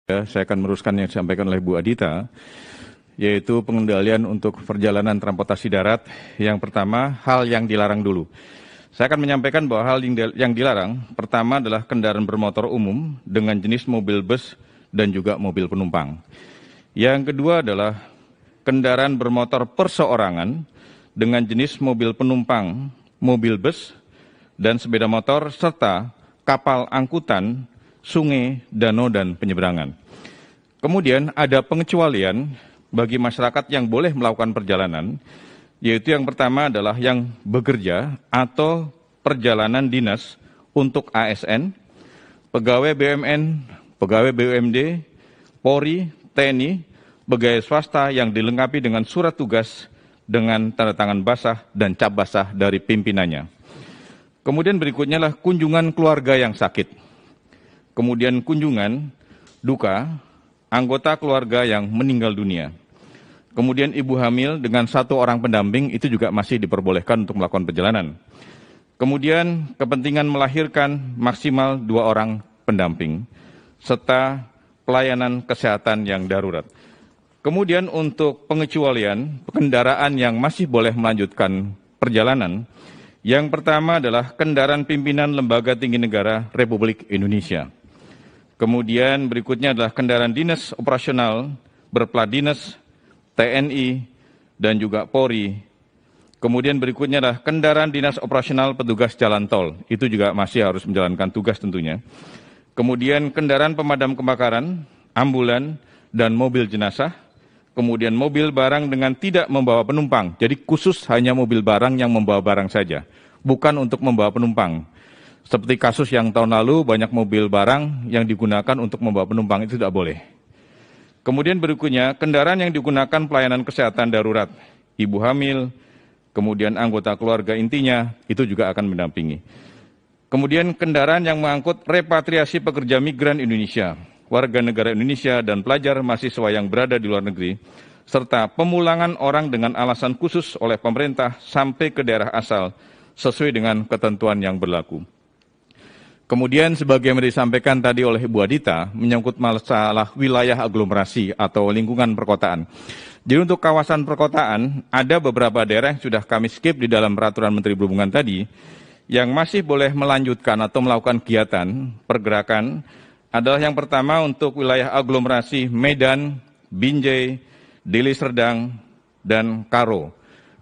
Saya akan meneruskan yang disampaikan oleh Bu Adita, yaitu pengendalian untuk perjalanan transportasi darat. Yang pertama, hal yang dilarang dulu. Saya akan menyampaikan bahwa hal yang dilarang, pertama adalah kendaraan bermotor umum dengan jenis mobil bus dan juga mobil penumpang. Yang kedua adalah kendaraan bermotor perseorangan dengan jenis mobil penumpang, mobil bus, dan sepeda motor, serta kapal angkutan, sungai, danau, dan penyeberangan. Kemudian ada pengecualian bagi masyarakat yang boleh melakukan perjalanan, yaitu yang pertama adalah yang bekerja atau perjalanan dinas untuk ASN, pegawai BUMN, pegawai BUMD, Polri, TNI, pegawai swasta yang dilengkapi dengan surat tugas dengan tanda tangan basah dan cap basah dari pimpinannya. Kemudian berikutnya adalah kunjungan keluarga yang sakit. Kemudian kunjungan duka anggota keluarga yang meninggal dunia. Kemudian ibu hamil dengan 1 orang pendamping itu juga masih diperbolehkan untuk melakukan perjalanan. Kemudian kepentingan melahirkan maksimal 2 orang pendamping, serta pelayanan kesehatan yang darurat. Kemudian untuk pengecualian kendaraan yang masih boleh melanjutkan perjalanan, yang pertama adalah kendaraan pimpinan Lembaga Tinggi Negara Republik Indonesia. Kemudian berikutnya adalah kendaraan dinas operasional berplat dinas, TNI, dan juga Polri. Kemudian berikutnya adalah kendaraan dinas operasional petugas jalan tol. Itu juga masih harus menjalankan tugas tentunya. Kemudian kendaraan pemadam kebakaran, ambulan, dan mobil jenazah. Kemudian mobil barang dengan tidak membawa penumpang. Jadi khusus hanya mobil barang yang membawa barang saja, bukan untuk membawa penumpang. Seperti kasus yang tahun lalu, banyak mobil barang yang digunakan untuk membawa penumpang, itu tidak boleh. Kemudian berikutnya, kendaraan yang digunakan pelayanan kesehatan darurat, ibu hamil, kemudian anggota keluarga intinya, itu juga akan mendampingi. Kemudian kendaraan yang mengangkut repatriasi pekerja migran Indonesia, warga negara Indonesia, dan pelajar mahasiswa yang berada di luar negeri, serta pemulangan orang dengan alasan khusus oleh pemerintah sampai ke daerah asal, sesuai dengan ketentuan yang berlaku. Kemudian sebagaimana disampaikan tadi oleh Ibu Adita, menyangkut masalah wilayah aglomerasi atau lingkungan perkotaan. Jadi untuk kawasan perkotaan, ada beberapa daerah yang sudah kami skip di dalam peraturan Menteri Perhubungan tadi, yang masih boleh melanjutkan atau melakukan kegiatan pergerakan, adalah yang pertama untuk wilayah aglomerasi Medan, Binjai, Deli Serdang, dan Karo.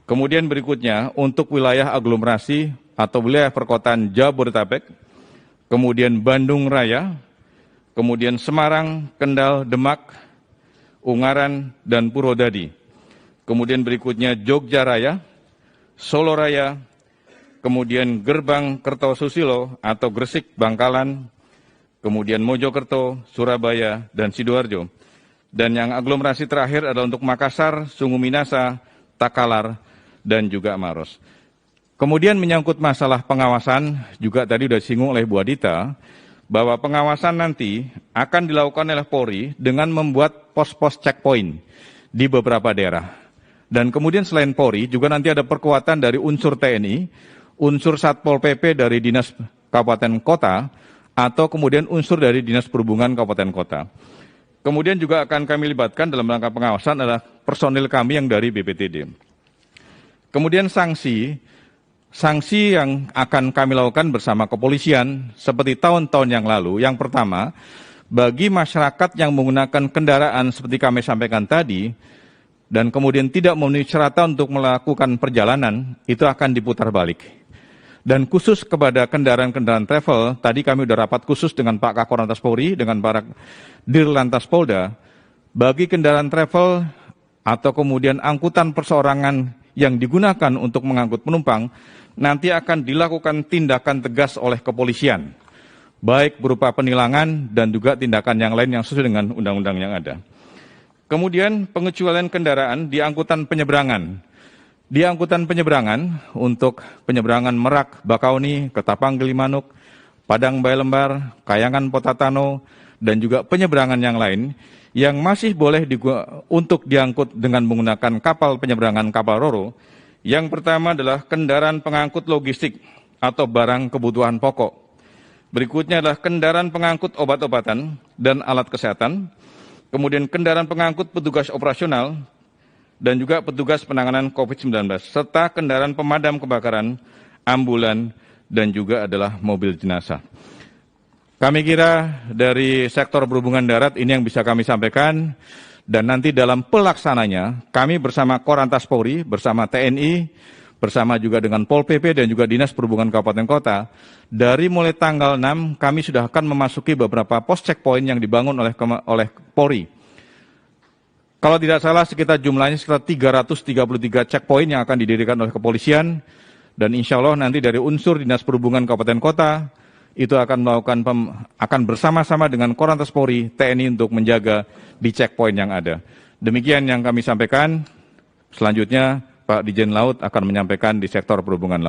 Kemudian berikutnya untuk wilayah aglomerasi atau wilayah perkotaan Jabodetabek, kemudian Bandung Raya, kemudian Semarang, Kendal, Demak, Ungaran, dan Purwodadi. Kemudian berikutnya Jogja Raya, Solo Raya, kemudian Gerbang Kertosusilo atau Gresik, Bangkalan, kemudian Mojokerto, Surabaya, dan Sidoarjo. Dan yang aglomerasi terakhir adalah untuk Makassar, Sungu Minasa, Takalar, dan juga Maros. Kemudian menyangkut masalah pengawasan, juga tadi sudah disinggung oleh Bu Adita, bahwa pengawasan nanti akan dilakukan oleh Polri dengan membuat pos-pos checkpoint di beberapa daerah. Dan kemudian selain Polri, juga nanti ada perkuatan dari unsur TNI, unsur Satpol PP dari Dinas Kabupaten Kota, atau kemudian unsur dari Dinas Perhubungan Kabupaten Kota. Kemudian juga akan kami libatkan dalam rangka pengawasan adalah personil kami yang dari BPTD. Kemudian sanksi yang akan kami lakukan bersama kepolisian seperti tahun-tahun yang lalu. Yang pertama, bagi masyarakat yang menggunakan kendaraan seperti kami sampaikan tadi, dan kemudian tidak memenuhi syarat untuk melakukan perjalanan, itu akan diputar balik. Dan khusus kepada kendaraan-kendaraan travel, tadi kami sudah rapat khusus dengan Pak Kakor Polri, dengan para Dirlantas Polda, bagi kendaraan travel atau kemudian angkutan perseorangan yang digunakan untuk mengangkut penumpang, nanti akan dilakukan tindakan tegas oleh kepolisian, baik berupa penilangan dan juga tindakan yang lain yang sesuai dengan undang-undang yang ada. Kemudian pengecualian kendaraan di angkutan penyeberangan. Di angkutan penyeberangan untuk penyeberangan Merak, Bakauni, Ketapang, Gilimanuk, Padang Bayalembar, Kayangan, Potatano, dan juga penyeberangan yang lain yang masih boleh untuk diangkut dengan menggunakan kapal penyeberangan kapal Roro. Yang pertama adalah kendaraan pengangkut logistik atau barang kebutuhan pokok. Berikutnya adalah kendaraan pengangkut obat-obatan dan alat kesehatan, kemudian kendaraan pengangkut petugas operasional, dan juga petugas penanganan COVID-19, serta kendaraan pemadam kebakaran, ambulan, dan juga adalah mobil jenazah. Kami kira dari sektor perhubungan darat ini yang bisa kami sampaikan, dan nanti dalam pelaksananya kami bersama Korlantas Polri, bersama TNI, bersama juga dengan Pol PP dan juga Dinas Perhubungan Kabupaten Kota, dari mulai tanggal 6 kami sudah akan memasuki beberapa pos checkpoint yang dibangun oleh Polri. Kalau tidak salah jumlahnya sekitar 333 checkpoint yang akan didirikan oleh kepolisian, dan insya Allah nanti dari unsur Dinas Perhubungan Kabupaten Kota itu akan melakukan akan bersama-sama dengan Korlantas Polri, TNI untuk menjaga di checkpoint yang ada. Demikian yang kami sampaikan. Selanjutnya Pak Dirjen Laut akan menyampaikan di sektor perhubungan laut.